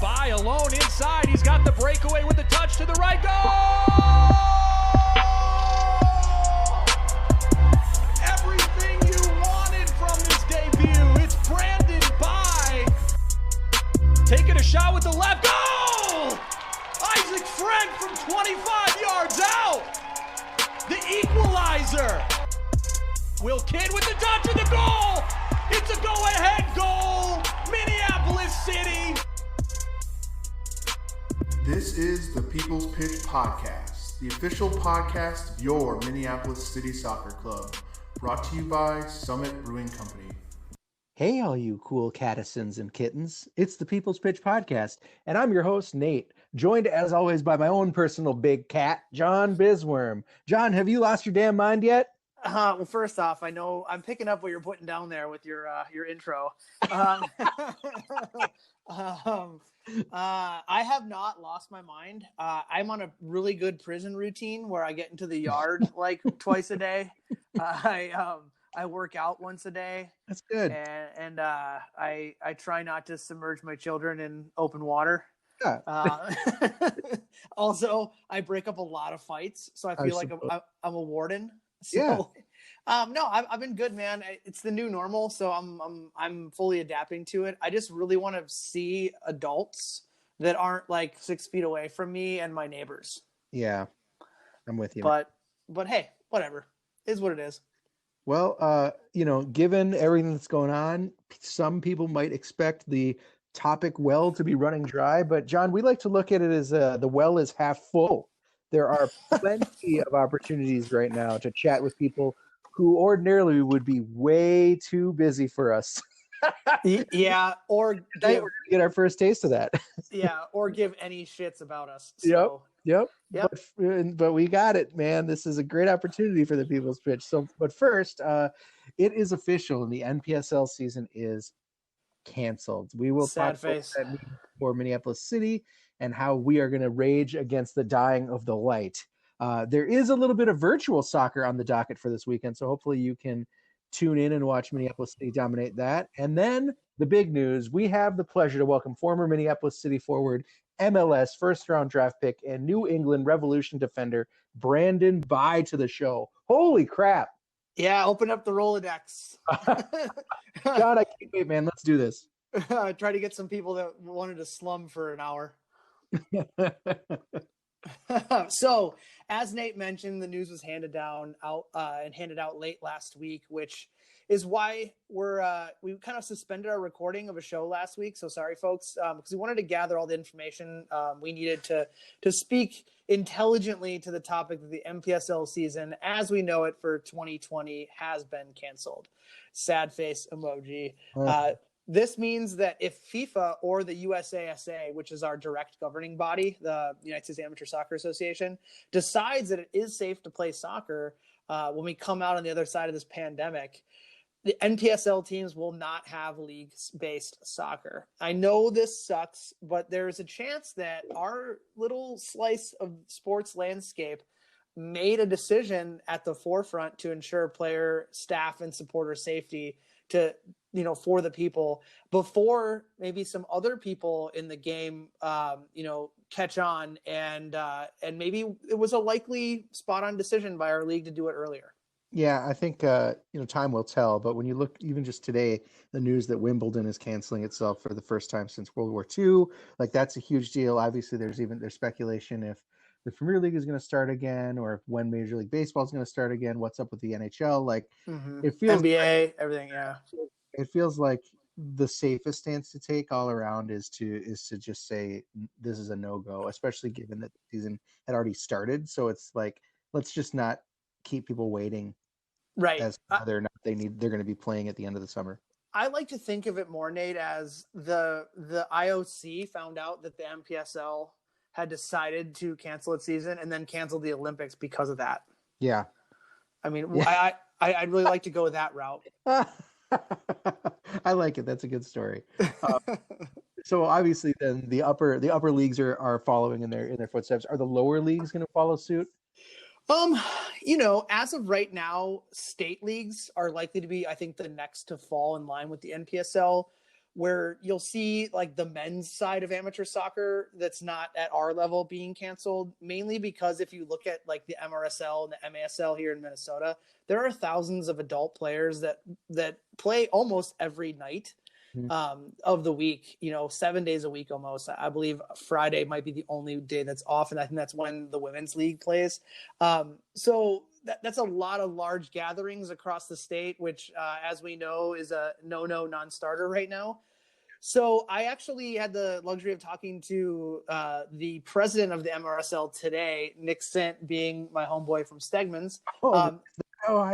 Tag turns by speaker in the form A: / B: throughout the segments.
A: by alone inside. He's got the breakaway with the touch to the right. Goal! Everything you wanted from this debut. It's Brandon by taking a shot with the left. Goal! Isaac Friend from 25 yards out. The equalizer. Will Kidd with the touch of the goal. It's a go-ahead goal. Minneapolis City.
B: This is the People's Pitch Podcast, the official podcast of your Minneapolis City Soccer Club, brought to you by Summit Brewing Company.
C: Hey, all you cool cattisons and kittens. It's the People's Pitch Podcast, and I'm your host, Nate, joined as always by my own personal big cat, John Bisworm. John, have you lost your damn mind yet?
D: Well, first off, I know I'm picking up what you're putting down there with your intro. I have not lost my mind. I'm on a really good prison routine where I get into the yard like twice a day. I work out once a day.
C: That's good.
D: And I try not to submerge my children in open water.
C: Yeah.
D: Also, I break up a lot of fights, so I feel like I'm a warden. So,
C: yeah.
D: No, I've been good, man. It's the new normal, so I'm fully adapting to it. I just really want to see adults that aren't like 6 feet away from me and my neighbors.
C: Yeah, I'm with you.
D: But hey, whatever. It is what it is.
C: Well, given everything that's going on, some people might expect the topic well to be running dry. But John, we like to look at it as the well is half full. There are plenty of opportunities right now to chat with people who ordinarily would be way too busy for us.
D: Yeah, or
C: we're gonna get our first taste of that.
D: Yeah, or give any shits about us. So.
C: Yep.
D: But
C: we got it, man. This is a great opportunity for the People's Pitch. But first, it is official, and the NPSL season is canceled. We will talk about that for Minneapolis City and how we are going to rage against the dying of the light. There is a little bit of virtual soccer on the docket for this weekend, so hopefully you can tune in and watch Minneapolis City dominate that. And then the big news, we have the pleasure to welcome former Minneapolis City forward, MLS first-round draft pick, and New England Revolution defender Brandon By to the show. Holy crap.
D: Yeah, open up the Rolodex.
C: God, I can't wait, man. Let's do this.
D: Try to get some people that wanted to slum for an hour. So, as Nate mentioned, the news was handed out late last week, which is why we kind of suspended our recording of a show last week. So sorry, folks, because we wanted to gather all the information we needed to speak intelligently to the topic that the NPSL season, as we know it for 2020, has been canceled. Sad face emoji. This means that if FIFA or the USASA, which is our direct governing body, the United States Amateur Soccer Association, decides that it is safe to play soccer when we come out on the other side of this pandemic, the NPSL teams will not have league-based soccer. I know this sucks, but there's a chance that our little slice of sports landscape made a decision at the forefront to ensure player, staff, and supporter safety for the people before maybe some other people in the game, catch on and maybe it was a likely spot on decision by our league to do it earlier.
C: Yeah, I think, time will tell. But when you look even just today, the news that Wimbledon is canceling itself for the first time since World War II, like that's a huge deal. Obviously, there's speculation if the Premier League is going to start again or if when Major League Baseball is going to start again. What's up with the NHL? Like It feels
D: NBA, everything. Yeah.
C: It feels like the safest stance to take all around is to just say this is a no-go, especially given that the season had already started. So it's like, let's just not keep people waiting,
D: right?
C: As whether or not they're going to be playing at the end of the summer.
D: I like to think of it more, Nate, as the IOC found out that the NPSL had decided to cancel its season and then canceled the Olympics because of that.
C: Yeah,
D: I mean, yeah. I'd really like to go that route.
C: I like it. That's a good story. So obviously, then the upper leagues are following in their footsteps. Are the lower leagues going to follow suit?
D: As of right now, state leagues are likely to be, I think, the next to fall in line with the NPSL. where you'll see like the men's side of amateur soccer that's not at our level being canceled, mainly because if you look at like the MRSL and the MASL here in Minnesota, there are thousands of adult players that play almost every night of the week, 7 days a week almost. I believe Friday might be the only day that's off, and I think that's when the women's league plays. So that's a lot of large gatherings across the state, which, as we know, is a no non-starter right now. So I actually had the luxury of talking to the president of the MRSL today, Nick Sint, being my homeboy from Stegman's.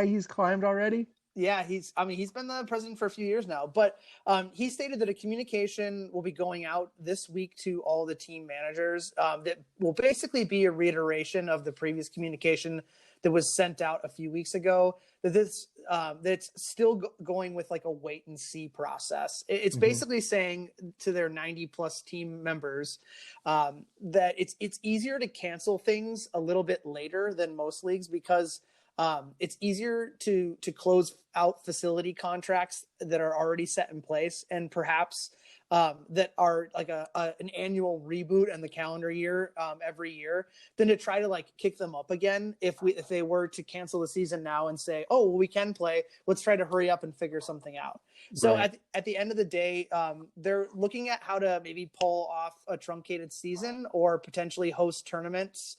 C: He's climbed already?
D: Yeah, he's been the president for a few years now, but he stated that a communication will be going out this week to all the team managers that will basically be a reiteration of the previous communication that was sent out a few weeks ago, that's still going with like a wait and see process. It's basically saying to their 90 plus team members that it's easier to cancel things a little bit later than most leagues, because it's easier to close out facility contracts that are already set in place, and perhaps that are like an annual reboot in the calendar year every year, than to try to like kick them up again if they were to cancel the season now and say, oh, well, we can play, let's try to hurry up and figure something out. So right. At the end of the day, they're looking at how to maybe pull off a truncated season or potentially host tournaments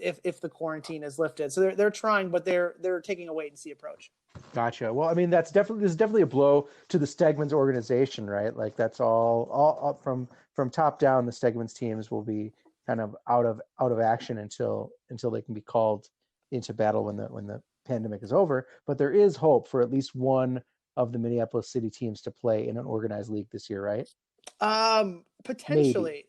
D: if the quarantine is lifted. So they're trying, but they're taking a wait and see approach.
C: Gotcha. Well, I mean, this is definitely a blow to the Stegman's organization, right? Like that's all from top down. The Stegman's teams will be kind of out of action until they can be called into battle when the pandemic is over. But there is hope for at least one of the Minneapolis City teams to play in an organized league this year, right?
D: Potentially.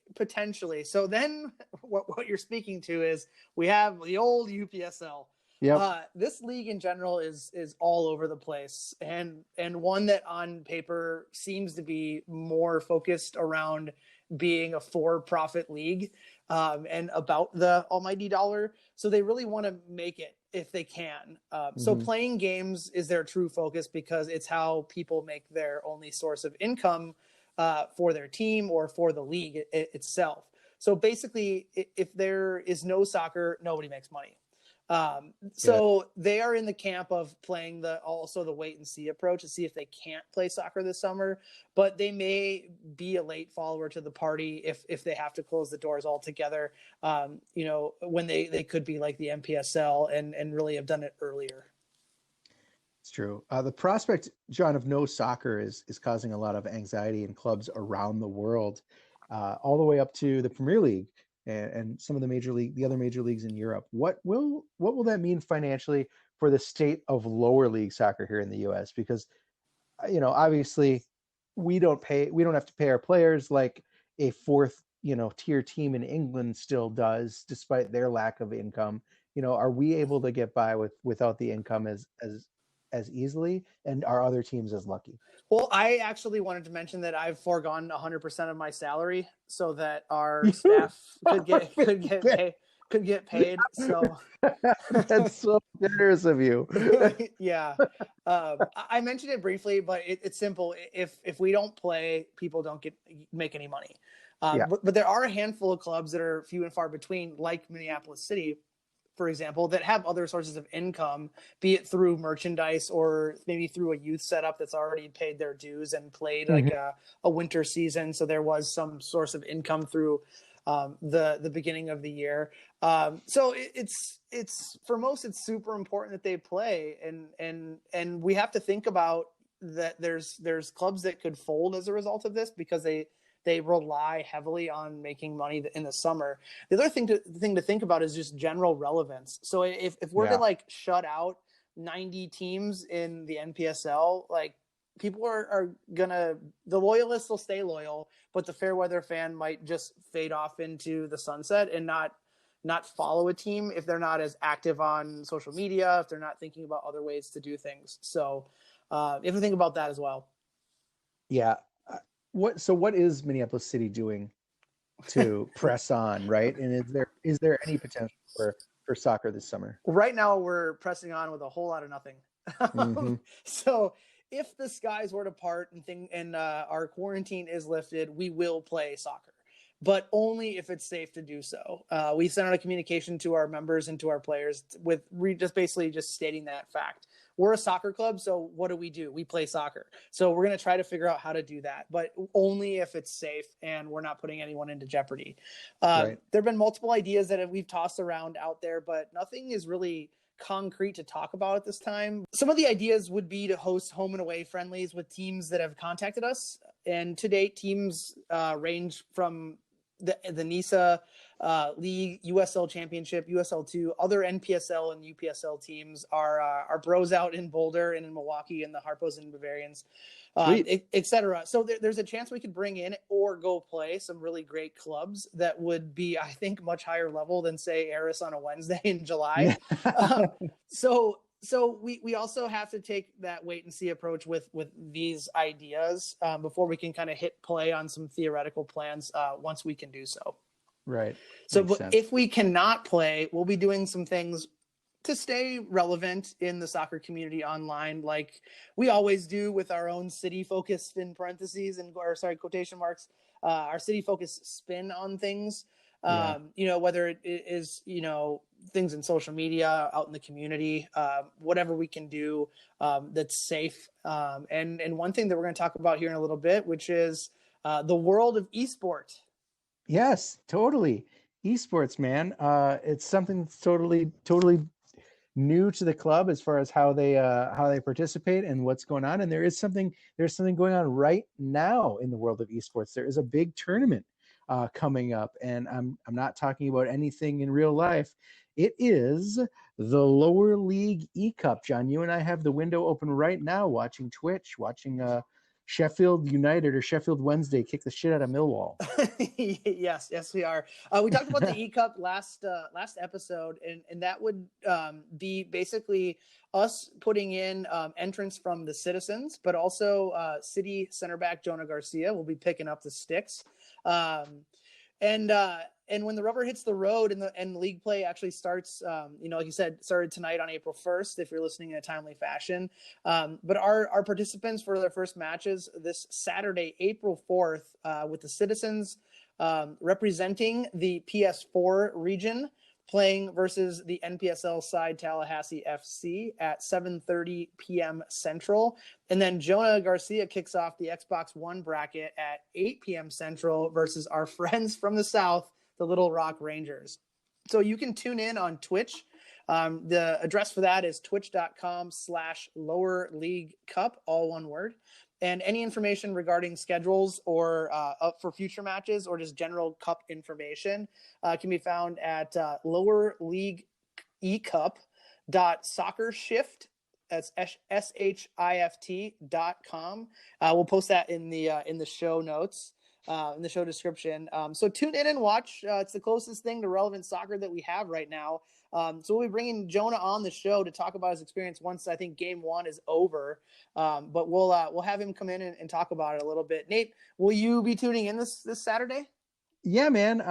D: So then what you're speaking to is we have the old UPSL. Yep. This league in general is all over the place, and one that on paper seems to be more focused around being a for-profit league and about the almighty dollar. So they really want to make it if they can. So playing games is their true focus, because it's how people make their only source of income for their team or for the league itself. So basically, if there is no soccer, nobody makes money. So they are in the camp of playing the wait and see approach to see if they can't play soccer this summer, but they may be a late follower to the party if they have to close the doors altogether, when they could be like the NPSL and really have done it earlier.
C: It's true. The prospect, John, of no soccer is causing a lot of anxiety in clubs around the world, all the way up to the Premier League and some of the other major leagues in Europe. What will that mean financially for the state of lower league soccer here in the U.S.? Because, obviously we don't have to pay our players like a fourth, tier team in England still does, despite their lack of income. Are we able to get by without the income as easily, and are other teams as lucky?
D: Well, I actually wanted to mention that I've foregone 100% of my salary so that our staff could get paid. So
C: that's so generous of you.
D: Yeah. I mentioned it briefly, but it's simple. If we don't play, people don't make any money. But there are a handful of clubs that are few and far between, like Minneapolis City, for example, that have other sources of income, be it through merchandise or maybe through a youth setup that's already paid their dues and played like a winter season. So there was some source of income through the beginning of the year. So it's for most, it's super important that they play, and we have to think about that. There's clubs that could fold as a result of this because they rely heavily on making money in the summer. The other thing to think about is just general relevance. So if we're to like shut out 90 teams in the NPSL, like people are the loyalists will stay loyal, but the fair weather fan might just fade off into the sunset and not follow a team if they're not as active on social media, if they're not thinking about other ways to do things. So you have to think about that as well.
C: Yeah. What is Minneapolis City doing to press on, right? And is there any potential for soccer this summer?
D: Right now we're pressing on with a whole lot of nothing. So if the skies were to part and our quarantine is lifted, we will play soccer, but only if it's safe to do so. We sent out a communication to our members and to our players with basically stating that fact. We're a soccer club, so what do? We play soccer. So we're going to try to figure out how to do that, but only if it's safe and we're not putting anyone into jeopardy.
C: Right.
D: There have been multiple ideas that we've tossed around out there, but nothing is really concrete to talk about at this time. Some of the ideas would be to host home and away friendlies with teams that have contacted us. And to date, teams range from the NISA League, USL Championship, USL2, other NPSL and UPSL teams, our bros out in Boulder and in Milwaukee, and the Harpos and Bavarians, etc. So there's a chance we could bring in or go play some really great clubs that would be, I think, much higher level than, say, Aris on a Wednesday in July. So we also have to take that wait and see approach with these ideas before we can kind of hit play on some theoretical plans once we can do so.
C: Right.
D: So if we cannot play, we'll be doing some things to stay relevant in the soccer community online, like we always do with our own city focused, in parentheses and quotation marks, our city focused spin on things. Whether it is, things in social media, out in the community, whatever we can do that's safe. And one thing that we're going to talk about here in a little bit, which is the world of esport.
C: Yes, totally. Esports, man. It's something that's totally new to the club as far as how they participate and what's going on. And there's something going on right now in the world of esports. There is a big tournament coming up, and I'm not talking about anything in real life. It is the lower league eCup. John, you and I have the window open right now, watching Twitch, watching Sheffield United or Sheffield Wednesday kick the shit out of Millwall.
D: Yes, we are. We talked about the eCup last episode, and that would be basically us putting in entrants from the citizens, but also city center back Jonah Garcia will be picking up the sticks. And when the rubber hits the road and league play actually starts, like you said, started tonight on April 1st, if you're listening in a timely fashion. But our participants for their first matches this Saturday, April 4th, with the citizens representing the PS4 region, playing versus the NPSL side Tallahassee FC at 7:30 p.m. Central. And then Jonah Garcia kicks off the Xbox One bracket at 8 p.m. Central versus our friends from the South, the Little Rock Rangers. So you can tune in on Twitch. The address for that is twitch.com/lower league cup, all one word. And any information regarding schedules or up for future matches or just general cup information can be found at lowerleagueecup.soccershift. That's SHIFT.com. We'll post that in the show notes, in the show description. So tune in and watch. It's the closest thing to relevant soccer that we have right now. So we'll be bringing Jonah on the show to talk about his experience once I think game one is over. But we'll have him come in and talk about it a little bit. Nate, will you be tuning in this Saturday?
C: Yeah, man.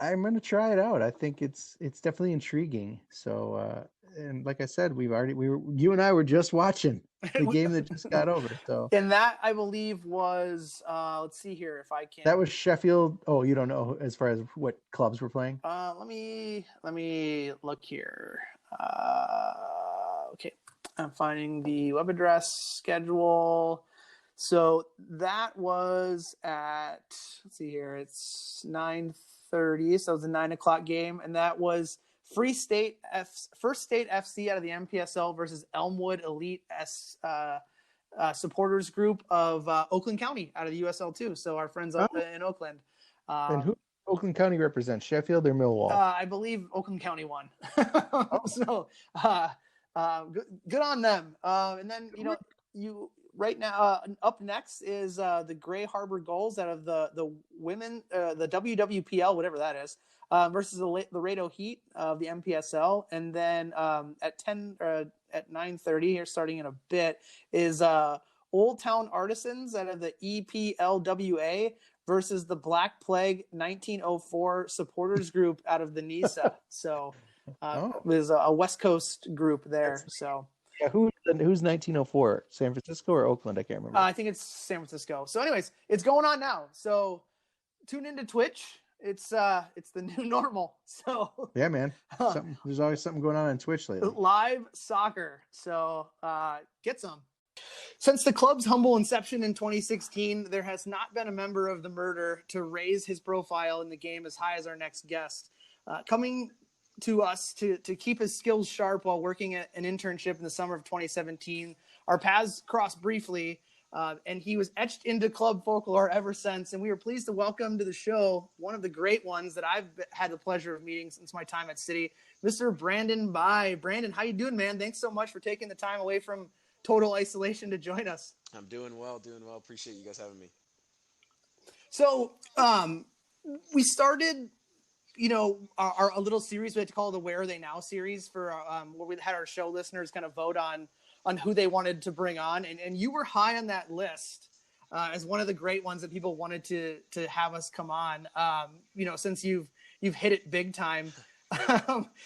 C: I'm going to try it out. I think it's definitely intriguing. So, and like I said, you and I were just watching the game that just got over. So,
D: and that I believe was, let's see here if I can.
C: That was Sheffield. Oh, you don't know as far as what clubs were playing?
D: Let me look here. Okay, I'm finding the web address schedule. So that was at, let's see here, it's 9:30, so it was a 9 o'clock game, and that was First State FC out of the NPSL versus Elmwood Elite supporters group of Oakland County out of the USL2. So our friends up in Oakland.
C: And who Oakland County represents, Sheffield or Millwall?
D: I believe Oakland County won. So good on them. And then right now, up next is the Gray Harbor Gulls out of the women, the WWPL, whatever that is, versus the Laredo Heat of the MPSL. And then at 9:30, here starting in a bit, is Old Town Artisans out of the EPLWA versus the Black Plague 1904 supporters group out of the NISA. So there's a West Coast group there. So.
C: Yeah, who's 1904? San Francisco or Oakland? I can't remember.
D: I think it's San Francisco. So, anyways, it's going on now. So, tune into Twitch. It's the new normal. So
C: yeah, man. There's always something going on Twitch lately.
D: Live soccer. So get some. Since the club's humble inception in 2016, there has not been a member of the Murder to raise his profile in the game as high as our next guest. Coming to us to keep his skills sharp while working at an internship in the summer of 2017, our paths crossed briefly, and he was etched into club folklore ever since. And we were pleased to welcome to the show one of the great ones that I've had the pleasure of meeting since my time at City, Mr. Brandon Bai. Brandon, how you doing, man? Thanks so much for taking the time away from total isolation to join us.
E: I'm doing well. Appreciate you guys having me.
D: So we started, our a little series we had to call the Where Are They Now series for where we had our show listeners kind of vote on who they wanted to bring on. And you were high on that list as one of the great ones that people wanted to have us come on, since you've hit it big time.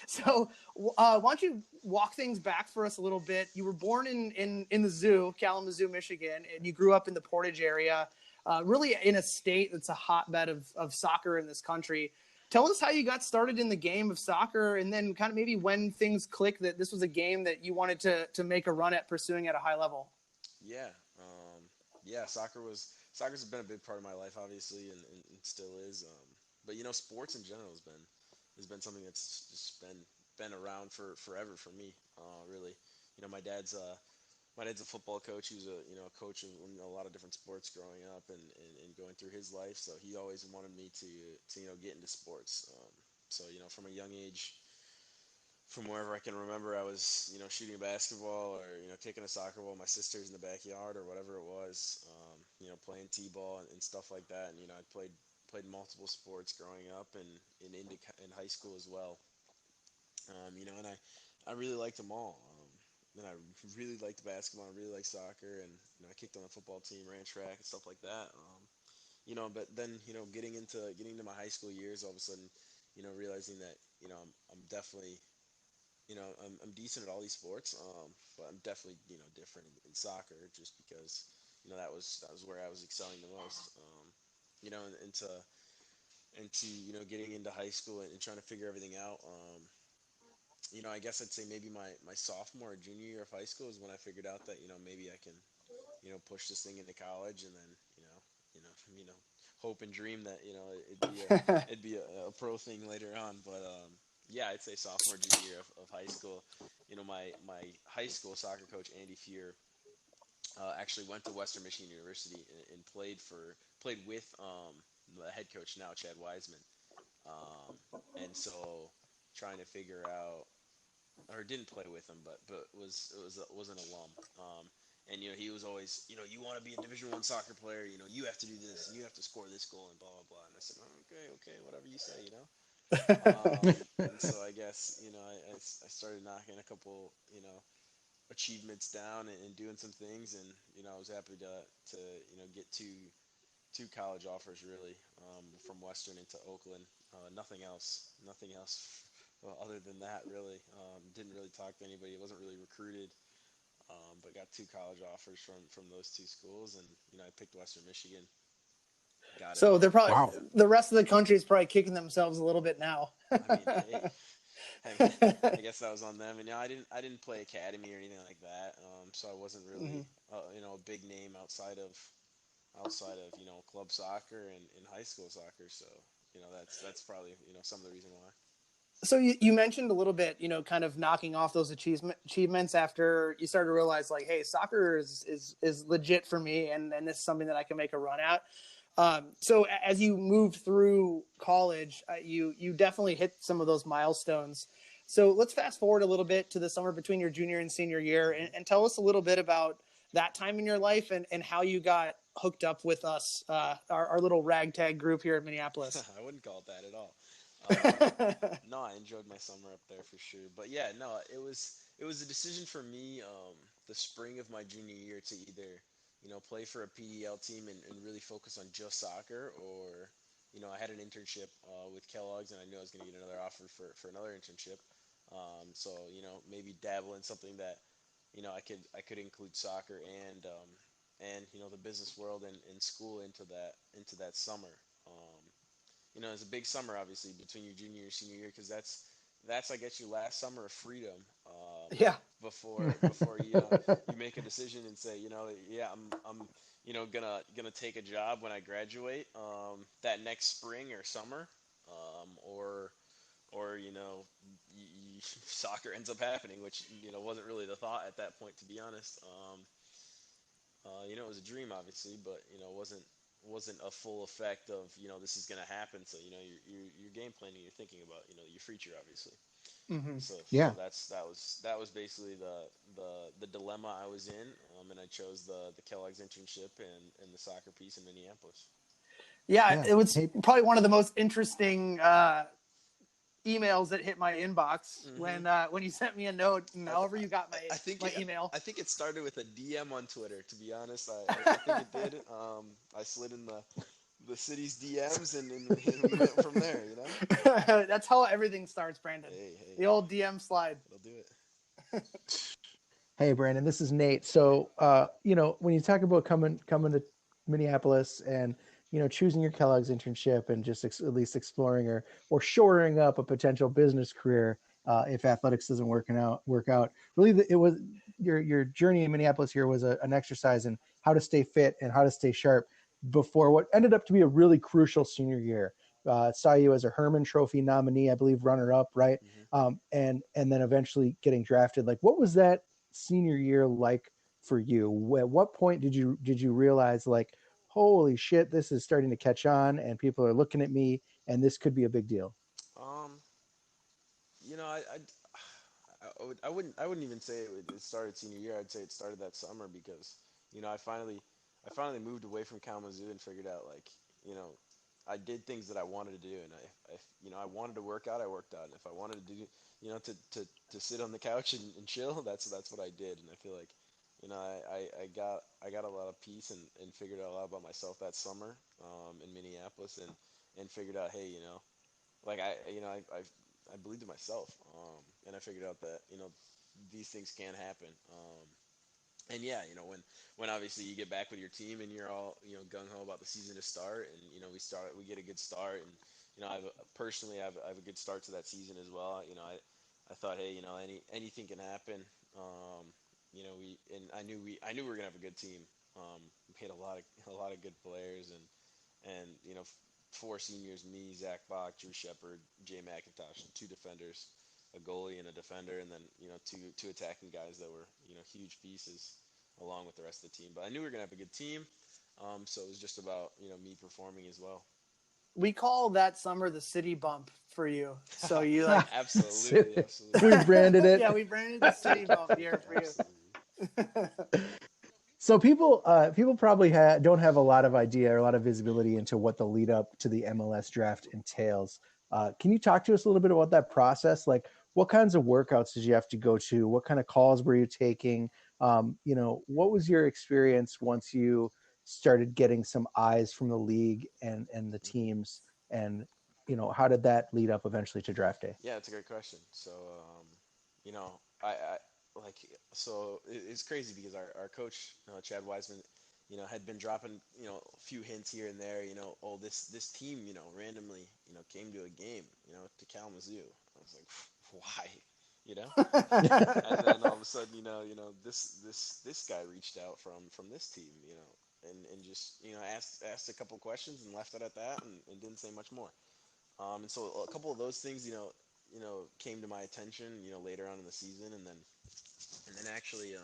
D: So why don't you walk things back for us a little bit? You were born in the zoo, Kalamazoo, Michigan, and you grew up in the Portage area, really in a state that's a hotbed of soccer in this country. Tell us how you got started in the game of soccer, and then kind of maybe when things clicked that this was a game that you wanted to make a run at pursuing at a high level.
E: Yeah, soccer's been a big part of my life, obviously, and still is. But sports in general has been something that's just been around for forever for me. Really, my dad's a football coach. He was a coach of a lot of different sports growing up and going through his life. So he always wanted me to get into sports. So from a young age, from wherever I can remember, I was shooting a basketball or kicking a soccer ball with my sisters in the backyard or whatever it was. Playing t-ball and stuff like that. And I played multiple sports growing up and in high school as well. And I really liked them all. And I really liked basketball. I really liked soccer, and I kicked on the football team, ran track and stuff like that. But then getting into my high school years, all of a sudden, realizing that I'm definitely I'm decent at all these sports, but I'm definitely different in soccer just because that was where I was excelling the most. Into getting into high school and trying to figure everything out. I guess I'd say maybe my sophomore or junior year of high school is when I figured out that maybe I can push this thing into college, and then hope and dream that it'd be a pro thing later on. But yeah, I'd say sophomore junior year of high school. My high school soccer coach Andy Fuhr actually went to Western Michigan University and played with the head coach now, Chad Wiseman. And so trying to figure out, or didn't play with him, but was an alum. And he was always, you want to be a Division I soccer player, you have to do this, and you have to score this goal, and blah blah blah. And I said, oh, okay, whatever you say. And so I guess I started knocking a couple achievements down and doing some things, and I was happy to get two college offers really, from Western into Oakland. Nothing else well, other than that really. Didn't really talk to anybody. Wasn't really recruited, but got two college offers from those two schools, and I picked Western Michigan. Got
D: so
E: it.
D: they're probably the rest of the country is probably kicking themselves a little bit now.
E: I guess that was on them. And I didn't play academy or anything like that, so I wasn't really a big name outside of club soccer and high school soccer. So that's probably some of the reason why.
D: So you mentioned a little bit, kind of knocking off those achievements after you started to realize, like, hey, soccer is legit for me, and this is something that I can make a run at. So as you moved through college, you definitely hit some of those milestones. So let's fast forward a little bit to the summer between your junior and senior year, and tell us a little bit about that time in your life and how you got hooked up with us, our little ragtag group here in Minneapolis.
E: I wouldn't call it that at all. No, I enjoyed my summer up there for sure. But yeah, no, it was a decision for me, the spring of my junior year to either, play for a PEL team and really focus on just soccer, or, I had an internship with Kellogg's, and I knew I was going to get another offer for another internship. So, maybe dabble in something that I could include soccer and the business world and school into that summer. Um, it's a big summer obviously between your junior and senior year because that's I guess your last summer of freedom
D: Yeah.
E: before you make a decision and say yeah I'm gonna take a job when I graduate that next spring or summer or soccer ends up happening, which wasn't really the thought at that point, to be honest. It was a dream, obviously, but wasn't a full effect of this is gonna happen. So you're game planning, you're thinking about your future, obviously.
D: Hmm.
E: So
C: Yeah.
E: that was basically the dilemma I was in, and I chose the Kellogg's internship and the soccer piece in Minneapolis.
D: Yeah,
C: Yeah.
D: it was
C: Hey,
D: probably one of the most interesting emails that hit my inbox
E: Hmm
D: when you sent me a note, and
E: I, th-
D: however you got my
E: I think
D: my email.
E: I think it started with a DM on Twitter. To be honest, I think it did. I slid in the city's DMs and we went from there.
D: That's how everything starts, Brandon.
E: Hey,
D: The old DM slide.
E: it'll do it.
C: hey, Brandon, this is Nate. So, when you talk about coming to Minneapolis and choosing your Kellogg's internship and just at least exploring or shoring up a potential business career if athletics doesn't work out. Really, it was your journey in Minneapolis here was an exercise in how to stay fit and how to stay sharp before what ended up to be a really crucial senior year. Saw you as a Herman Trophy nominee, I believe, runner up, right?
E: Hmm
C: And then eventually getting drafted. Like, what was that senior year like for you? At what point did you realize, like, holy shit, this is starting to catch on and people are looking at me and this could be a big deal?
E: Um, you know, I wouldn't even say it started senior year. I'd say it started that summer because I finally moved away from Kalamazoo and figured out like you know I did things that I wanted to do and I wanted to work out. I worked out, and if I wanted to do to sit on the couch and chill, that's what I did. And I feel like I got a lot of peace and figured out a lot about myself that summer in Minneapolis and figured out, hey, like I believed in myself, and I figured out that these things can happen. And yeah, when obviously you get back with your team and you're all gung ho about the season to start, and we get a good start, and personally I have a good start to that season as well. I thought, hey, anything can happen. I knew we were gonna have a good team. We had a lot of good players, and four seniors: me, Zach Bach, Drew Shepard, Jay McIntosh, two defenders, a goalie and a defender, and then two attacking guys that were huge pieces along with the rest of the team. But I knew we were gonna have a good team, so it was just about me performing as well.
D: We call that summer the city bump for you. So you like,
E: Absolutely, absolutely,
C: We branded it.
D: yeah, we branded the city bump here for you.
E: absolutely.
C: So people probably don't have a lot of idea or a lot of visibility into what the lead up to the MLS draft entails. Can you talk to us a little bit about that process? Like, what kinds of workouts did you have to go to? What kind of calls were you taking? What was your experience once you started getting some eyes from the league and the teams? And how did that lead up eventually to draft day?
E: Yeah, it's a great question. So, I like it's crazy because our coach Chad Wiseman, had been dropping a few hints here and there. Oh, this team randomly came to a game to Kalamazoo. I was like, why? You know, and then all of a sudden this guy reached out from this team, and just asked a couple questions and left it at that and didn't say much more. And so a couple of those things, came to my attention, later on in the season, and then actually,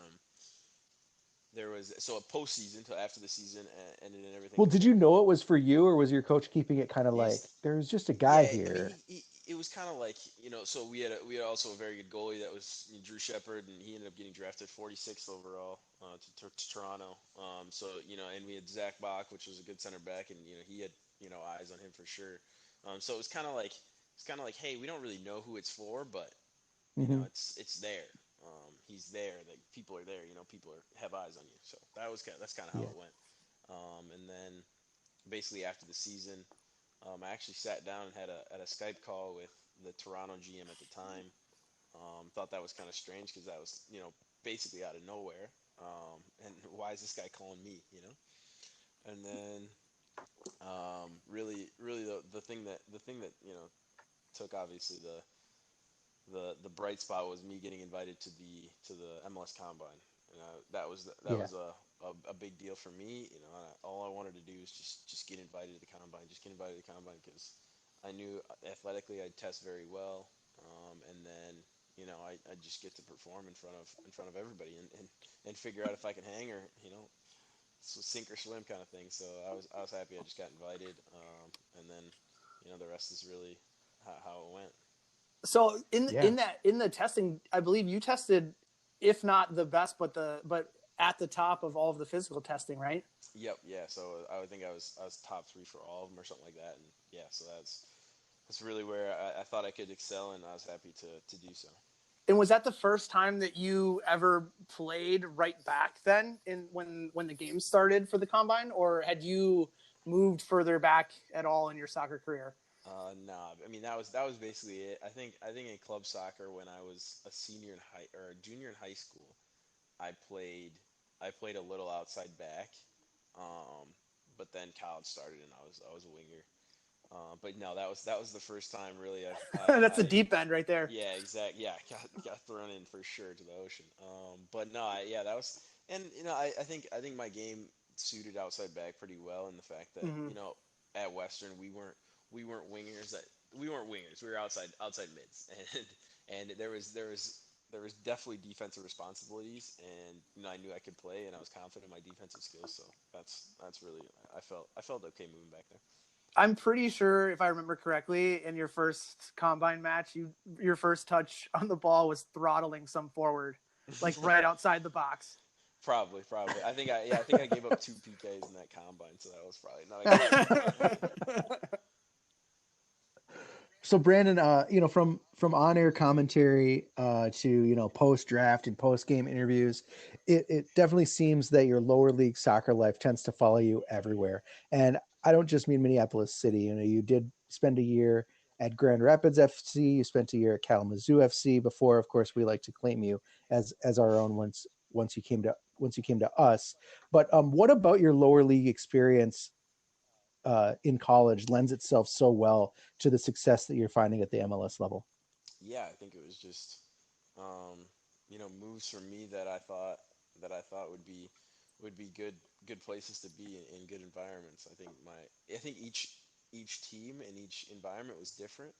E: there was so a postseason till after the season ended and everything.
C: Well, did you know it was for you, or was your coach keeping it kind of like
E: He's
C: there's just a guy
E: Yeah, I mean,
C: here?
E: it was kind of like so we had also a very good goalie that was Drew Shepard, and he ended up getting drafted 46th overall to Toronto. So and we had Zach Bach, which was a good center back, and he had eyes on him for sure. So it was kind of like, hey, we don't really know who it's for, but
C: Hmm.
E: it's there. He's there. Like, people are there. People have eyes on you. So that's kind of how
C: Yeah.
E: it went. And then basically after the season, I actually sat down and had a Skype call with the Toronto GM at the time. Thought that was kind of strange because that was basically out of nowhere. And why is this guy calling me? And then really the thing that took obviously the bright spot was me getting invited to the MLS Combine. That
C: Yeah.
E: was a big deal for me. All I wanted to do was just get invited to the Combine, just get invited to the Combine because I knew athletically I'd test very well, and then I just get to perform in front of everybody and figure out if I can hang or sink or swim kind of thing. So I was happy I just got invited, and then the rest is really how it went.
D: So
C: Yeah.
D: in the testing, I believe you tested, if not the best, but at the top of all of the physical testing, right?
E: Yep, yeah. So I would think I was top three for all of them or something like that, and yeah. So that's really where I thought I could excel, and I was happy to do so.
D: And was that the first time that you ever played right back then in when the game started for the combine, or had you moved further back at all in your soccer career?
E: Nah, I mean that was basically it. I think in club soccer when I was a senior in high or a junior in high school, I played I played a little outside back, um, but then college started and I was a winger. But no, that was the first time really
D: That's a
E: I
D: deep end right there.
E: yeah, exactly. Yeah, got thrown in for sure to the ocean. But no, yeah, that was, and I think my game suited outside back pretty well in the fact that
D: Mm-hmm.
E: at Western we weren't wingers that we weren't wingers. We were outside mids, and there was definitely defensive responsibilities, and I knew I could play, and I was confident in my defensive skills. So that's really I felt okay moving back there.
D: I'm pretty sure, if I remember correctly, in your first combine match, your first touch on the ball was throttling some forward, like right outside the box.
E: Probably. I think I gave up two PKs in that combine, so that was probably not a good look.
C: So Brandon, from on-air commentary to post draft and post game interviews, it definitely seems that your lower league soccer life tends to follow you everywhere. And I don't just mean Minneapolis City. You did spend a year at Grand Rapids FC. You spent a year at Kalamazoo FC before. Of course, we like to claim you as our own once you came to us. But what about your lower league experience in college lends itself so well to the success that you're finding at the MLS level?
E: Yeah, I think it was just um, moves for me that I thought would be good places to be in good environments. I think each team and each environment was different,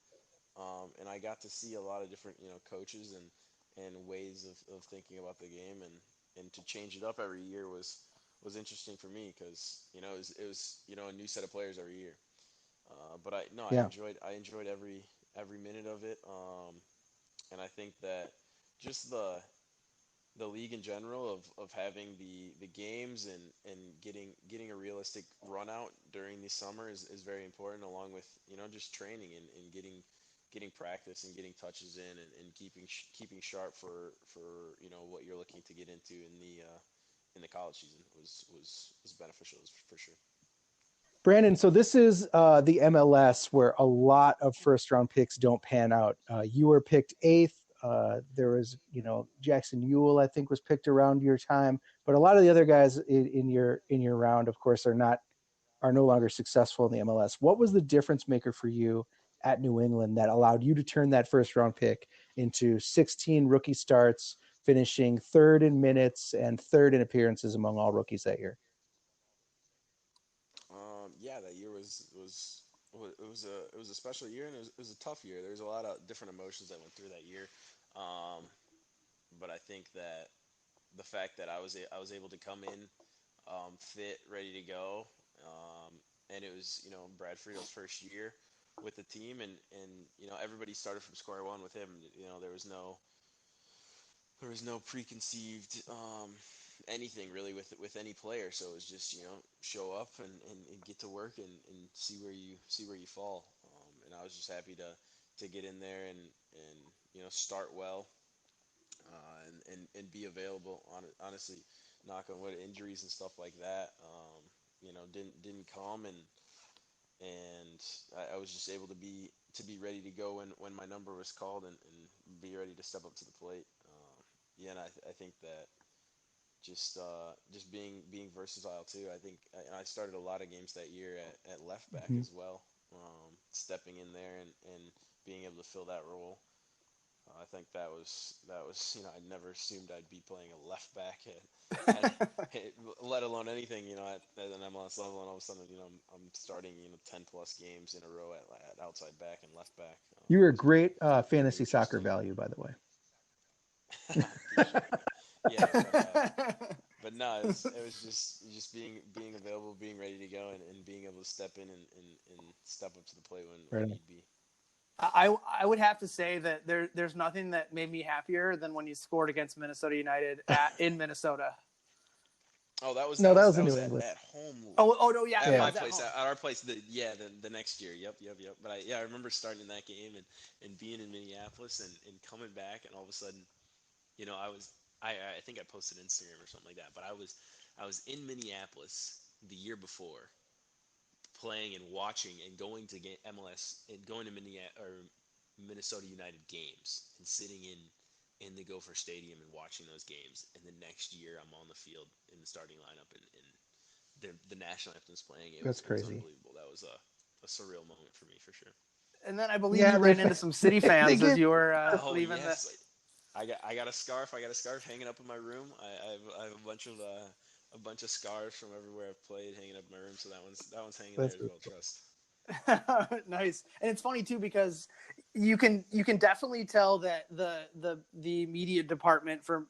E: and I got to see a lot of different coaches and ways of thinking about the game, and to change it up every year was interesting for me because it was a new set of players every year. But I no, I
C: Yeah.
E: enjoyed I enjoyed every minute of it. And I think that just the league in general of having the games and getting a realistic run out during the summer is very important, along with just training and getting practice and getting touches and keeping sharp for what you're looking to get into in the college season was beneficial for sure.
C: Brandon, so this is the MLS where a lot of first round picks don't pan out. You were picked eighth. There was, Jackson Ewell, I think, was picked around your time, but a lot of the other guys in your round, of course, are no longer successful in the MLS. What was the difference maker for you at New England that allowed you to turn that first round pick into 16 rookie starts, finishing third in minutes and third in appearances among all rookies that year?
E: Yeah, that year was a special year, and it was a tough year. There was a lot of different emotions that went through that year, um, but I think that the fact that I was able to come in fit, ready to go, and it was Brad Friedel's first year with the team, and everybody started from square one with him. There was no preconceived anything really with any player. So it was just show up and get to work and see where you fall. And I was just happy to get in there and start well, and be available. Honestly, knock on wood, injuries and stuff like that. Didn't come, and I was just able to be ready to go when my number was called, and be ready to step up to the plate. yeah, and I think that just being versatile too. I think I started a lot of games that year at left back
C: Mhm.
E: as well, stepping in there and being able to fill that role. I think that was I never assumed I'd be playing a left back at let alone anything at an MLS level, and all of a sudden I'm starting 10 plus games in a row at outside back and left back.
C: You were a great
E: Pretty
C: fantasy soccer
E: interesting.
C: value, by the way.
E: Appreciate it. Yeah, I try that. But no, it was just being available, being ready to go, and being able to step in and step up to the plate when
C: Right.
E: need be.
D: I would have to say that there's nothing that made me happier than when you scored against Minnesota United in Minnesota.
E: Oh, that was
C: No,
E: that
C: that
E: was
C: was
E: that
C: in
E: was
C: New England.
E: at home.
D: Oh no, yeah,
E: At
D: it
C: Yeah.
E: my
D: was at
E: place,
D: home.
E: at our place, the next year. Yep. But I remember starting in that game and being in Minneapolis and coming back, and all of a sudden, I was I think I posted Instagram or something like that, but I was in Minneapolis the year before, playing and watching and going to get MLS and going to Minnesota United games and sitting in the Gopher Stadium and watching those games, and the next year I'm on the field in the starting lineup and the national anthem's playing. It
C: That's
E: was
C: crazy.
E: unbelievable. That was a surreal moment for me for sure.
D: And then I believe
C: Yeah,
D: you ran into some City
C: they
D: fans as
C: get
D: you were
E: Oh
D: leaving the.
E: yes, I got a scarf. I got a scarf hanging up in my room. I have a bunch of scarves from everywhere I've played hanging up in my room. So that one's hanging there
C: that's
E: as well. Trust.
D: Nice. And it's funny too because you can definitely tell that the media department for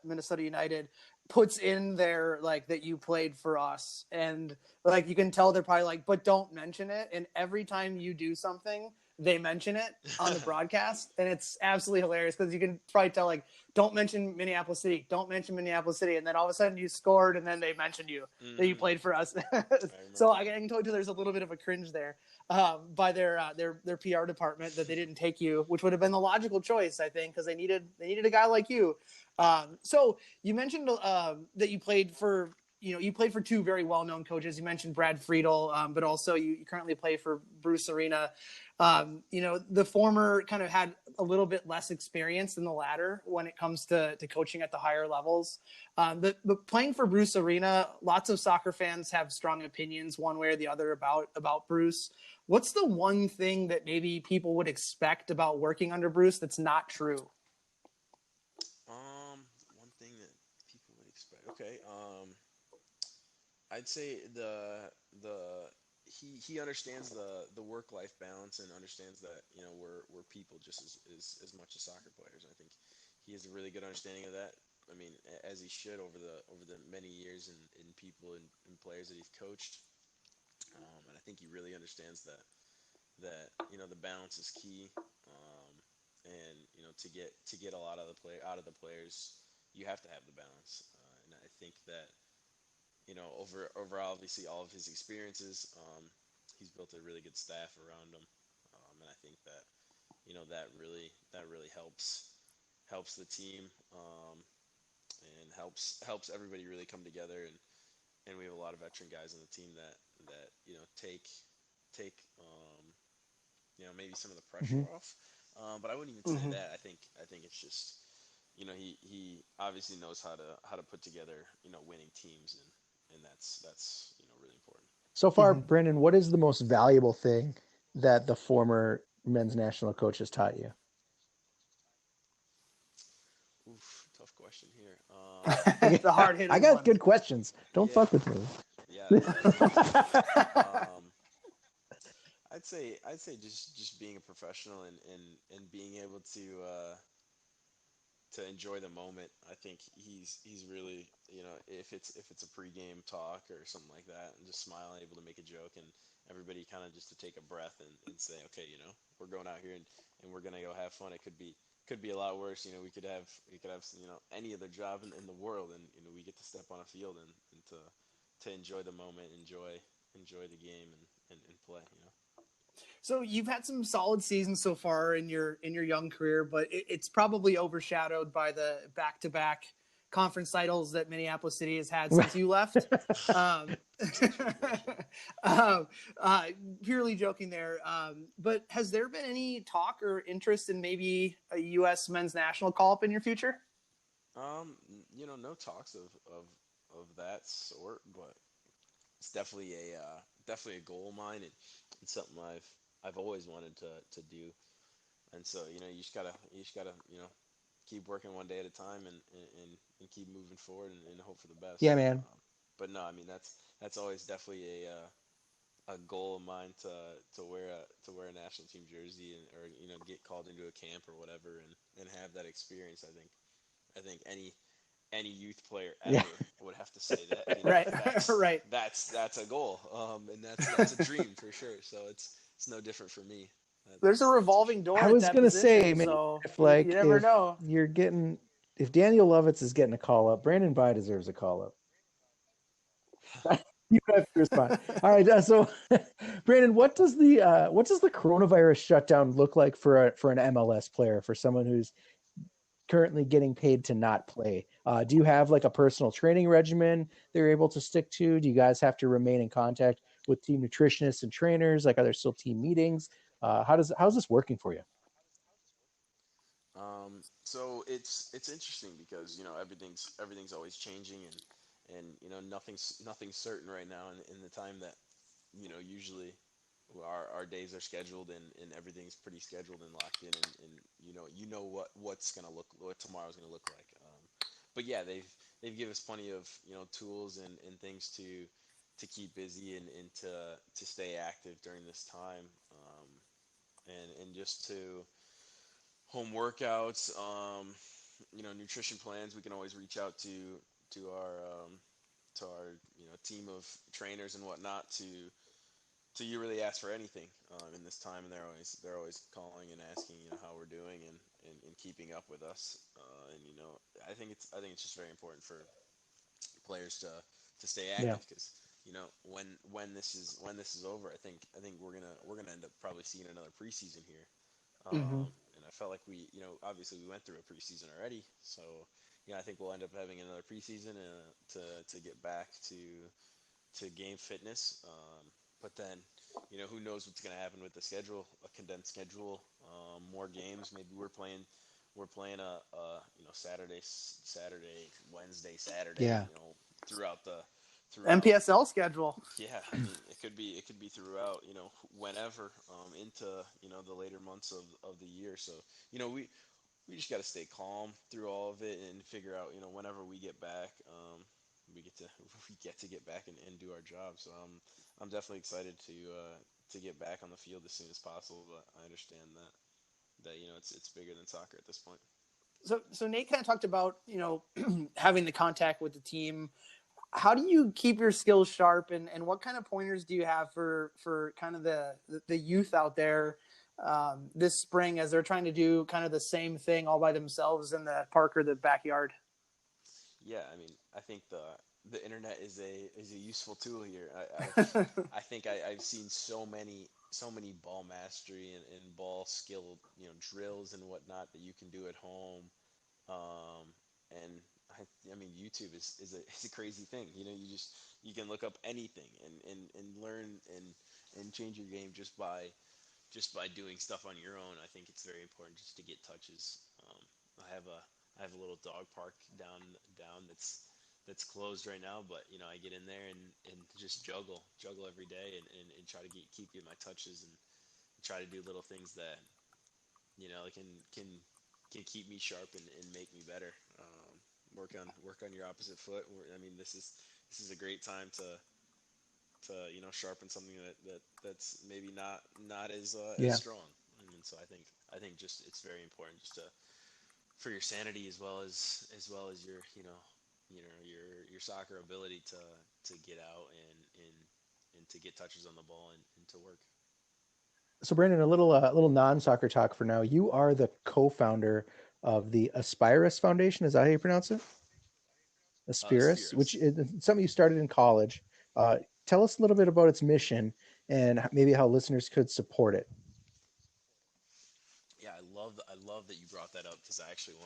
D: Minnesota United puts in there like that you played for us, and like you can tell they're probably like, but don't mention it. And every time you do something, they mention it on the broadcast, and it's absolutely hilarious because you can probably tell like, don't mention Minneapolis City, don't mention Minneapolis City, and then all of a sudden you scored, and then they mentioned you that you
E: Hmm.
D: played for us.
E: I
D: So
E: remember
D: I
E: that.
D: can tell you there's a little bit of a cringe there by their PR department that they didn't take you, which would have been the logical choice, I think, because they needed a guy like you. So you mentioned that you played for two very well-known coaches. You mentioned Brad Friedel, but also you currently play for Bruce Arena. The former kind of had a little bit less experience than the latter when it comes to coaching at the higher levels. But playing for Bruce Arena, lots of soccer fans have strong opinions one way or the other about Bruce. What's the one thing that maybe people would expect about working under Bruce that's not true?
E: One thing that people would expect. Okay. I'd say the he understands the work life balance and understands that we're people just as much as soccer players. I think he has a really good understanding of that. I mean, as he should over the many years and people and players that he's coached. And I think he really understands that the balance is key. And to get a lot of the play out of the players, you have to have the balance. And I think that over obviously all of his experiences, he's built a really good staff around him, and I think that that really helps the team, and helps everybody really come together, and we have a lot of veteran guys on the team that take maybe some of the pressure
C: Mhm.
E: off, but I wouldn't even say
D: Mm-hmm.
E: that. I think it's just he obviously knows how to put together winning teams, and that's really important.
C: So far,
D: Mm-hmm.
C: Brandon, what is the most valuable thing that the former men's national coach has taught you?
E: Oof, tough question here.
D: The hard
C: I
D: hitting
C: got
D: ones.
C: good questions. Don't
E: Yeah,
C: fuck with me.
E: yeah, that's fair. I'd say just being a professional and being able to enjoy the moment. I think he's really if it's a pregame talk or something like that, and just smiling, able to make a joke, and everybody kind of just to take a breath and say, okay, we're going out here and we're gonna go have fun. It could be a lot worse. We could have any other job in the world, and we get to step on a field and to enjoy the moment, enjoy the game, and play.
D: So you've had some solid seasons so far in your young career, but it's probably overshadowed by the back-to-back conference titles that Minneapolis City has had since you left. Um, um, Purely joking there. But has there been any talk or interest in maybe a U.S. men's national call-up in your future?
E: No talks of that sort, but it's definitely a goal of mine, and it's something I've always wanted to do. And so you just gotta keep working one day at a time, and keep moving forward, and hope for the
C: Yeah,
E: best.
C: man.
E: But no, I mean that's always definitely a goal of mine to wear a national team jersey, and or get called into a camp or whatever, and have that experience. I think any youth player
C: Yeah.
E: ever would have to say that.
D: Right.
E: That's
D: Right.
E: that's a goal, and that's a dream for sure. So it's no different for me.
D: There's a
E: That's for
D: revolving
E: sure.
D: door
C: I
D: at
C: was
D: that
C: gonna say,
D: position,
C: man,
D: so
C: if
D: you never
C: if
D: know.
C: you're getting if Daniel Lovitz is getting a call up, Brandon By deserves a call up. You have to respond. All right, so Brandon, what does the coronavirus shutdown look like for an MLS player, for someone who's currently getting paid to not play? Do you have like a personal training regimen they're able to stick to? Do you guys have to remain in contact with team nutritionists and trainers? Like, are there still team meetings? How's this working for you?
E: So it's interesting because everything's always changing, and nothing's certain right now in the time that usually our days are scheduled, and everything's pretty scheduled and locked in, and what tomorrow's gonna look like. But yeah, they've given us plenty of tools and things to keep busy, and to stay active during this time, and just to home workouts, nutrition plans. We can always reach out to our team of trainers and whatnot to you really ask for anything in this time, and they're always calling and asking how we're doing, and keeping up with us, and I think it's just very important for players to stay
C: Yeah.
E: active, because when this is over, I think we're gonna end up probably seeing another preseason here.
D: Hmm.
E: And I felt like obviously we went through a preseason already, so I think we'll end up having another preseason, to get back to game fitness. But then, who knows what's going to happen with the schedule? A condensed schedule, more games. Maybe we're playing a Saturday, Wednesday, Saturday.
C: Yeah.
E: Throughout throughout.
D: NPSL schedule.
E: Yeah, I mean, it could be throughout, whenever, into the later months of the year. So we just got to stay calm through all of it, and figure out, whenever we get back, we get to get back, and do our job. So I'm definitely excited to get back on the field as soon as possible. But I understand that it's bigger than soccer at this point.
D: So Nate kind of talked about having the contact with the team. How do you keep your skills sharp, and what kind of pointers do you have for kind of the youth out there this spring, as they're trying to do kind of the same thing all by themselves in the park or the backyard?
E: Yeah, I mean, I think the internet is a useful tool here. I think I've seen so many ball mastery, and ball skill, drills and whatnot that you can do at home. And I mean, YouTube is a crazy thing. You can look up anything, and learn, and change your game just by doing stuff on your own. I think it's very important just to get touches. I have a little dog park down that's closed right now, but I get in there, and just juggle every day, and try to keep getting my touches, and try to do little things that can keep me sharp, and make me better. Work on your opposite foot. I mean, this is a great time to sharpen something that's maybe not as
C: Yeah.
E: strong. And so I think just it's very important, just to for your sanity, as well as your soccer ability to get out, and to get touches on the ball, and to work.
C: So Brandon, a little non-soccer talk for now. You are the co-founder of the Aspiras Foundation. Is that how you pronounce it? Aspiras, which
E: Aspiras.
C: is something you started in college. Uh, Tell us a little bit about its mission, and maybe how listeners could support it.
E: Yeah, I love that you brought that up, because I actually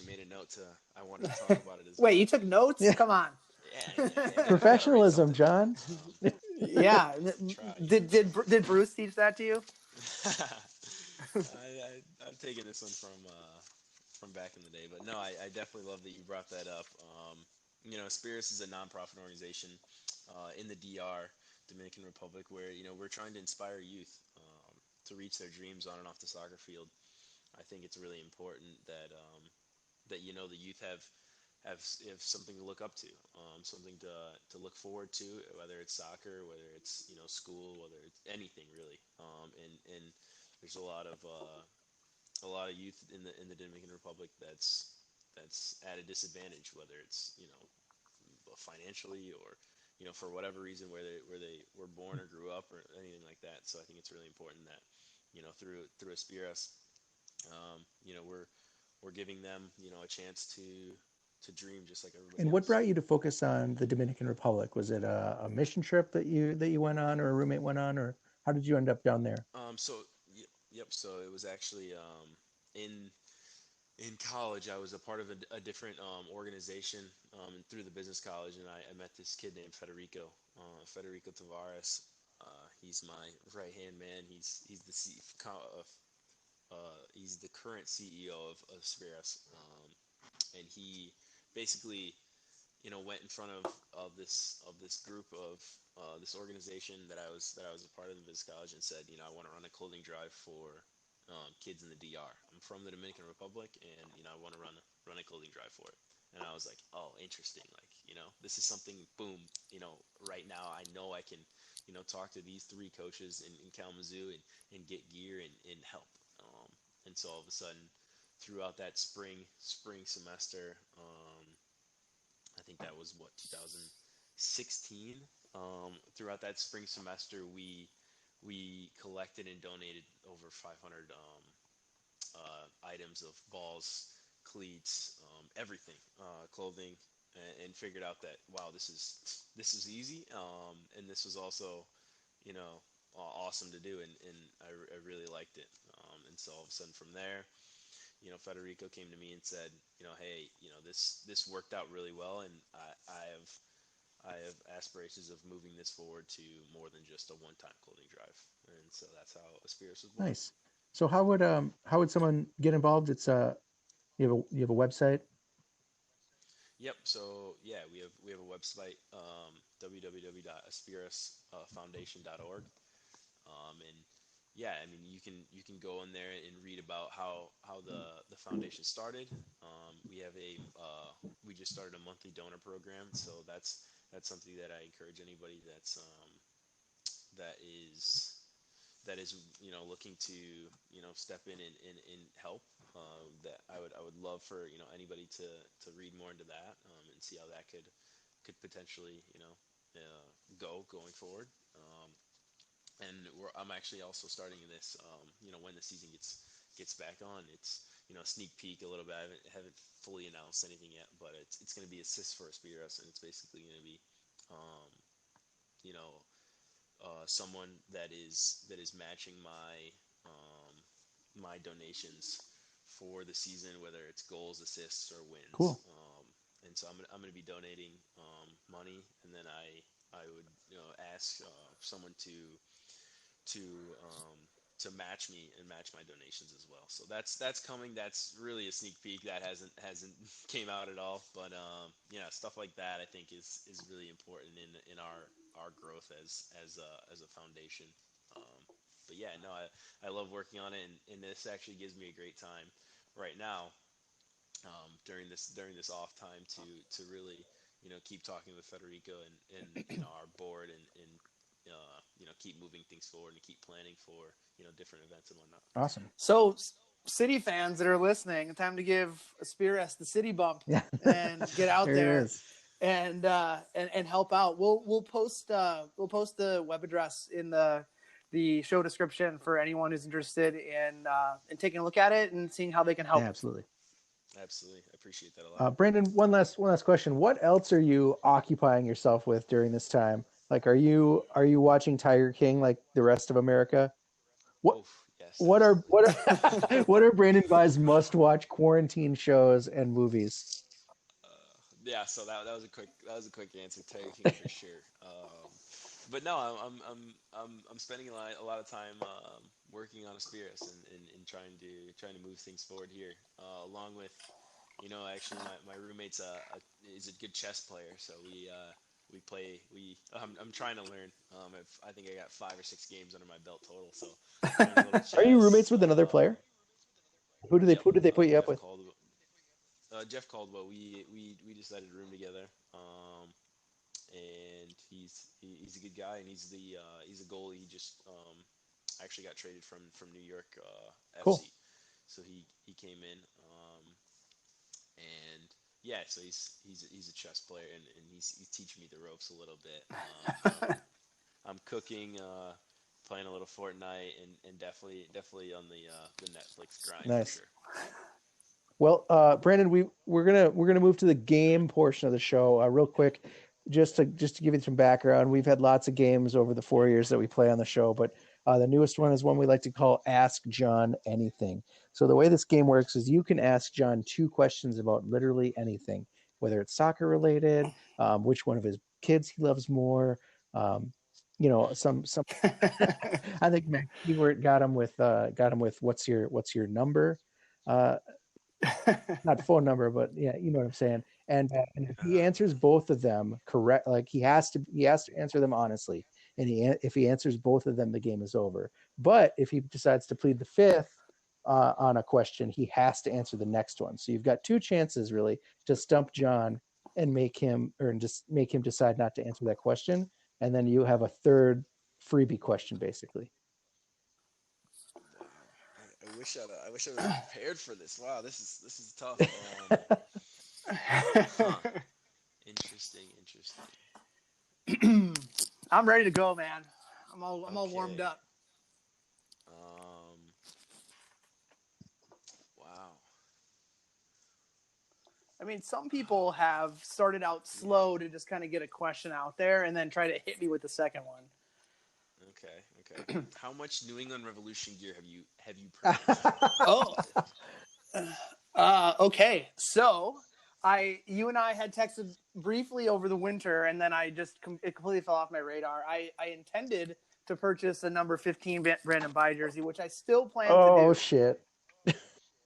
E: made a note I wanted to talk about it as
D: Wait, you
E: well.
D: took notes?
C: Yeah.
D: Come on.
E: Yeah, yeah, I gotta write
C: Professionalism,
E: something down.
C: John.
D: Yeah.
E: Try.
D: Did Bruce teach that to you?
E: I'm taking this one from back in the day. But no, I definitely love that you brought that up. Aspiras is a nonprofit organization in the DR, Dominican Republic, where we're trying to inspire youth to reach their dreams on and off the soccer field. I think it's really important that the youth have something to look up to, something to look forward to, whether it's soccer, whether it's school, whether it's anything really. And there's a lot of youth in the Dominican Republic that's at a disadvantage, whether it's financially or for whatever reason where they were born or grew up or anything like that. So I think it's really important that through Aspiras, we're giving them a chance to dream just like everybody
C: And what
E: else.
C: brought you to focus on the Dominican Republic? Was it a mission trip that you went on, or a roommate went on, or how did you end up down there?
E: Yep. So it was actually in in college. I was a part of a different organization through the business college, and I met this kid named Federico Tavares. He's my right hand man. He's the current CEO of Aspiras, and he basically went in front of this group of this organization that I was a part of in business college and said, I want to run a clothing drive for kids in the DR. I'm from the Dominican Republic, and I want to run a clothing drive for it. And I was like, oh, interesting. Like, this is something. Boom. Right now I know I can, talk to these three coaches in Kalamazoo and get gear and help. And so all of a sudden, throughout that spring semester, I think that was 2016. Throughout that spring semester, we collected and donated over 500 items of balls, cleats, everything, clothing, and figured out that wow, this is easy, and this was also awesome to do, and I really liked it. And so all of a sudden from there, Federico came to me and said, hey, this worked out really well, and I have aspirations of moving this forward to more than just a one-time clothing drive, and so that's how Aspiras was born.
C: Nice. So how would someone get involved? It's you have a website.
E: Yep. So yeah, we have a website, www.aspirasfoundation.org, and yeah, I mean you can go in there and read about how the foundation started. We just started a monthly donor program, so that's something that I encourage anybody that is that is looking to step in and help. That I would love for anybody to read more into that, and see how that could potentially going forward. And I'm actually also starting this, when the season gets back on. It's a sneak peek a little bit. I haven't fully announced anything yet, but it's going to be Assist for Aspiras, and it's basically going to be um, you know someone that is matching my donations for the season, whether it's goals, assists, or wins.
C: Cool.
E: And so I'm gonna be donating money, and then I would ask someone to um, to match me and match my donations as well. So that's coming. That's really a sneak peek. That hasn't came out at all. But yeah, stuff like that I think is really important in our growth as a foundation. Um, but yeah, no, I love working on it, and this actually gives me a great time right now, during this off time to really keep talking with Federico and our board, and keep moving things forward and keep planning for different events and whatnot.
C: Awesome.
D: So, city fans that are listening, time to give Aspiras the city bump
C: Yeah.
D: and get out
C: There
D: there
C: it is.
D: and help out. We'll post the web address in the show description for anyone who's interested in taking a look at it and seeing how they can help.
C: Yeah, absolutely.
E: Absolutely, I appreciate that a lot.
C: Brandon, one last question. What else are you occupying yourself with during this time? Like, are you watching Tiger King like the rest of America? What
E: Oh yes,
C: what are
E: absolutely.
C: what are what are Brandon Vai's must-watch quarantine shows and movies?
E: Yeah, so that was a quick answer. Tiger King for sure. but no, I'm spending a lot of time working on Aspiras and trying to move things forward here, along with, actually my roommate's is a good chess player, so we play. I'm trying to learn. I think I got 5 or 6 games under my belt total, so learn a little
C: Are you roommates
E: chess.
C: with another player?
E: Yep,
C: Who did they put you up
E: Jeff
C: with?
E: Caldwell. Jeff Caldwell. We decided to room together. And he's a good guy, and he's a goalie. He just actually got traded from New York
C: Cool.
E: FC, so he came in, and yeah, so he's a chess player, and he's teaching me the ropes a little bit. I'm cooking, playing a little Fortnite, and definitely on the Netflix grind for
C: Nice.
E: sure.
C: Well, Brandon, we're gonna move to the game portion of the show real quick, just to give you some background. We've had lots of games over the 4 years that we play on the show, but the newest one is one we like to call Ask John Anything. So the way this game works is you can ask John 2 questions about literally anything, whether it's soccer related, which one of his kids he loves more, some. I think Matt Keyword got him with what's your number. Not phone number, but yeah, you know what I'm saying. And if he answers both of them correct, like he has to answer them honestly. And if he answers both of them, the game is over. But if he decides to plead the fifth on a question, he has to answer the next one. So you've got 2 chances really to stump John and make him decide not to answer that question. And then you have a third freebie question, basically.
E: I wish I was prepared for this. Wow, this is tough. Huh. Interesting.
D: I'm ready to go, man. I'm all warmed
E: Okay.
D: up.
E: Wow.
D: I mean, some people have started out slow to just kind of get a question out there and then try to hit me with the second one.
E: Okay. How much New England Revolution gear have you purchased?
D: Okay. So you and I had texted briefly over the winter, and then it completely fell off my radar. I intended to purchase a number 15 Brandon Bye jersey, which I still plan to do.
C: Oh shit.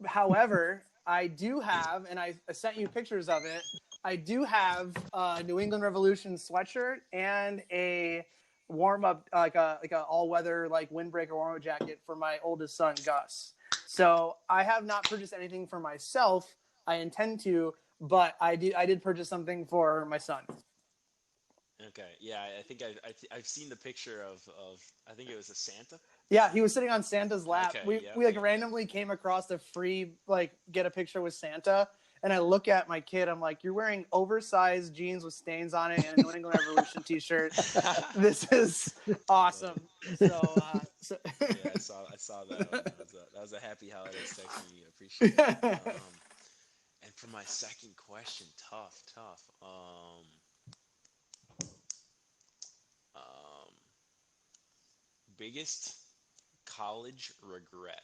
D: However, I do have, and I sent you pictures of it. I do have a New England Revolution sweatshirt and a warm up, like a all weather windbreaker warm up jacket for my oldest son Gus. So I have not purchased anything for myself. I intend to, but I did purchase something for my son.
E: Okay, yeah, I think I've seen the picture of I think it was a Santa.
D: Yeah, he was sitting on Santa's lap.
E: Okay,
D: we randomly came across a free get a picture with Santa, and I look at my kid. I'm like, you're wearing oversized jeans with stains on it and a New England Revolution T-shirt. This is awesome. So
E: yeah, I saw that. That was a happy holidays text from you. I appreciate it. And for my second question, tough. Biggest college regret.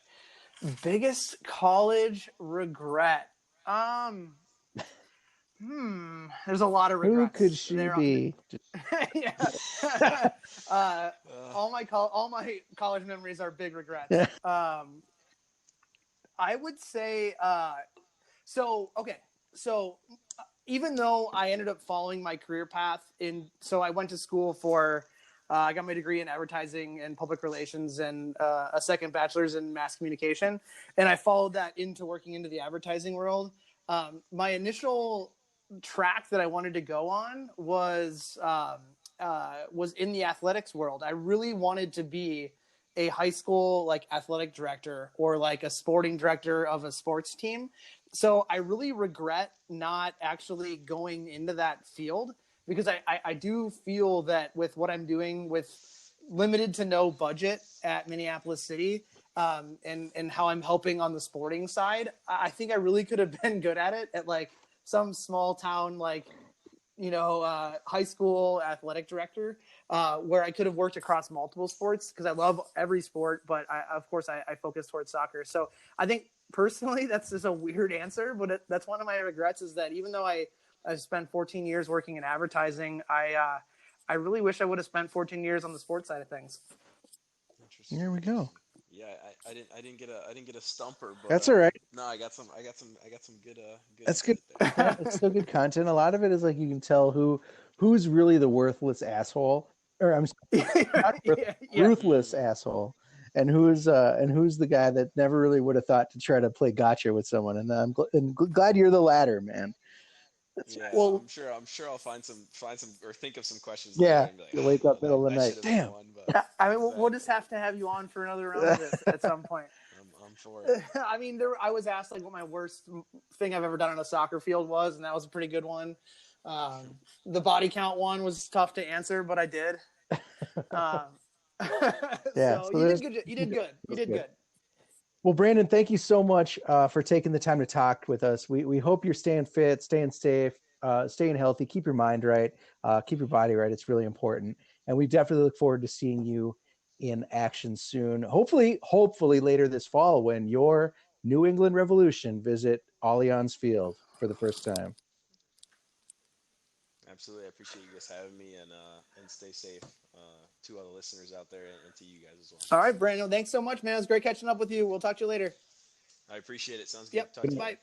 D: Biggest college regret. There's a lot of regrets.
C: Who could she be?
D: Yeah. All my college memories are big regrets. I would say so even though I ended up following my career path so I went to school for I got my degree in advertising and public relations and a second bachelor's in mass communication, and I followed that into working into the advertising world. My initial track that I wanted to go on was in the athletics world. I really wanted to be a high school athletic director or a sporting director of a sports team. So I really regret not actually going into that field, because I do feel that with what I'm doing with limited to no budget at Minneapolis City, and how I'm helping on the sporting side, I think I really could have been good at it at some small town, high school athletic director, where I could have worked across multiple sports, because I love every sport, but of course I focus towards soccer. So I think personally that's just a weird answer, but that's one of my regrets, is that even though I've spent 14 years working in advertising, I really wish I would have spent 14 years on the sports side of things.
E: Interesting.
C: There we go.
E: Yeah, I didn't get a stumper, but
C: That's all right.
E: No, I got some good
C: That's good.
E: insight
C: Yeah, it's still good content. A lot of it is like you can tell who's really the worthless asshole, or I'm sorry, not ruthless asshole, and who's the guy that never really would have thought to try to play gotcha with someone. And I'm glad you're the latter, man.
E: Yeah,
D: well,
E: I'm sure I'll find some or think of some questions
C: Yeah,
E: later and be like,
C: you wake up middle of the
E: that
C: night.
E: should have been
C: Damn.
E: one, but
D: I mean, we'll just have to have you on for another round of this at some point.
E: I'm for it.
D: I mean, I was asked like what my worst thing I've ever done on a soccer field was, and that was a pretty good one. The body count one was tough to answer, but I did. So you did good.
C: Well, Brandon, thank you so much for taking the time to talk with us. We hope you're staying fit, staying safe, staying healthy. Keep your mind right, keep your body right. It's really important, and we definitely look forward to seeing you in action soon. Hopefully later this fall when your New England Revolution visit Allianz Field for the first time.
E: Absolutely, I appreciate you guys having me, and stay safe to all the listeners out there and to you guys as well.
D: All right, Brandon, thanks so much, man. It was great catching up with you. We'll talk to you later.
E: I appreciate it. Sounds good.
D: Yep.
E: Talk to you
D: Bye.
E: later.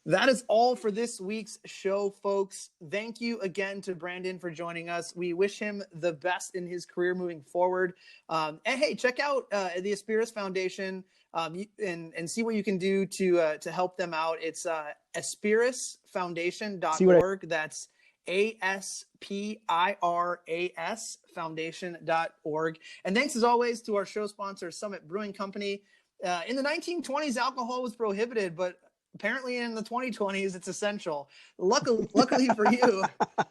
D: That is all for this week's show, folks. Thank you again to Brandon for joining us. We wish him the best in his career moving forward. And hey, check out the Aspiras Foundation and see what you can do to help them out. It's aspirasfoundation.org. That's ASPIRAS foundation.org. And thanks as always to our show sponsor, Summit Brewing Company. In the 1920s, alcohol was prohibited, but apparently in the 2020s, it's essential. Luckily for you,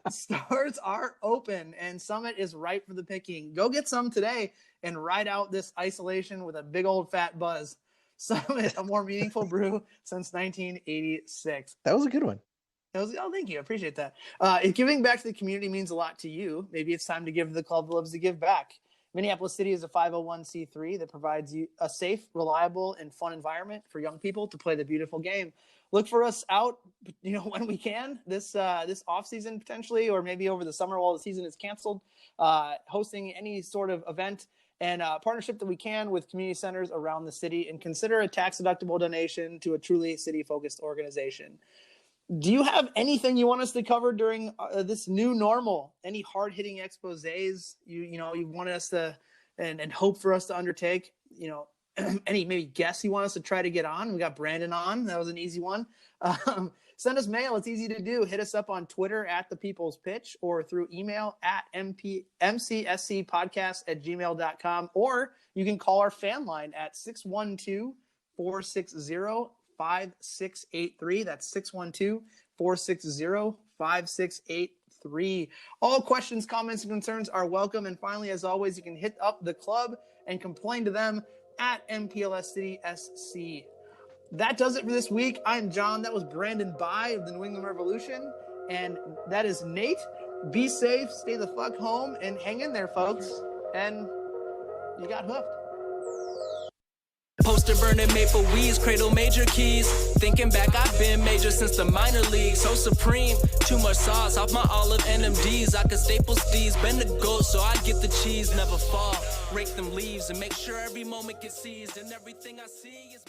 D: stores are open and Summit is ripe for the picking. Go get some today and ride out this isolation with a big old fat buzz. Summit, a more meaningful brew since 1986.
C: That was a good one.
D: Thank you. I appreciate that. If giving back to the community means a lot to you, maybe it's time to give the club loves to give back. Minneapolis City is a 501c3 that provides you a safe, reliable, and fun environment for young people to play the beautiful game. Look for us out, when we can this off season potentially, or maybe over the summer while the season is canceled, hosting any sort of event and partnership that we can with community centers around the city, and consider a tax-deductible donation to a truly city-focused organization. Do you have anything you want us to cover during this new normal? Any hard-hitting exposés you wanted us to and hope for us to undertake? Any maybe guests you want us to try to get on? We got Brandon on. That was an easy one. Send us mail. It's easy to do. Hit us up on Twitter at The People's Pitch or through email at mcscpodcast@gmail.com. Or you can call our fan line at 612-460-5683. That's 612-460-5683. All questions, comments, and concerns are welcome. And finally, as always, you can hit up the club and complain to them at MPLS City SC. That does it for this week. I'm John. That was Brandon By of the New England Revolution. And that is Nate. Be safe, stay the fuck home, and hang in there, folks. And you got hooked.
F: Poster burning maple weeds, cradle major keys. Thinking back, I've been major since the minor league. So supreme, too much sauce off my olive NMDs. I could staple steez, bend the goat so I get the cheese, never fall. Rake them leaves and make sure every moment gets seized. And everything I see is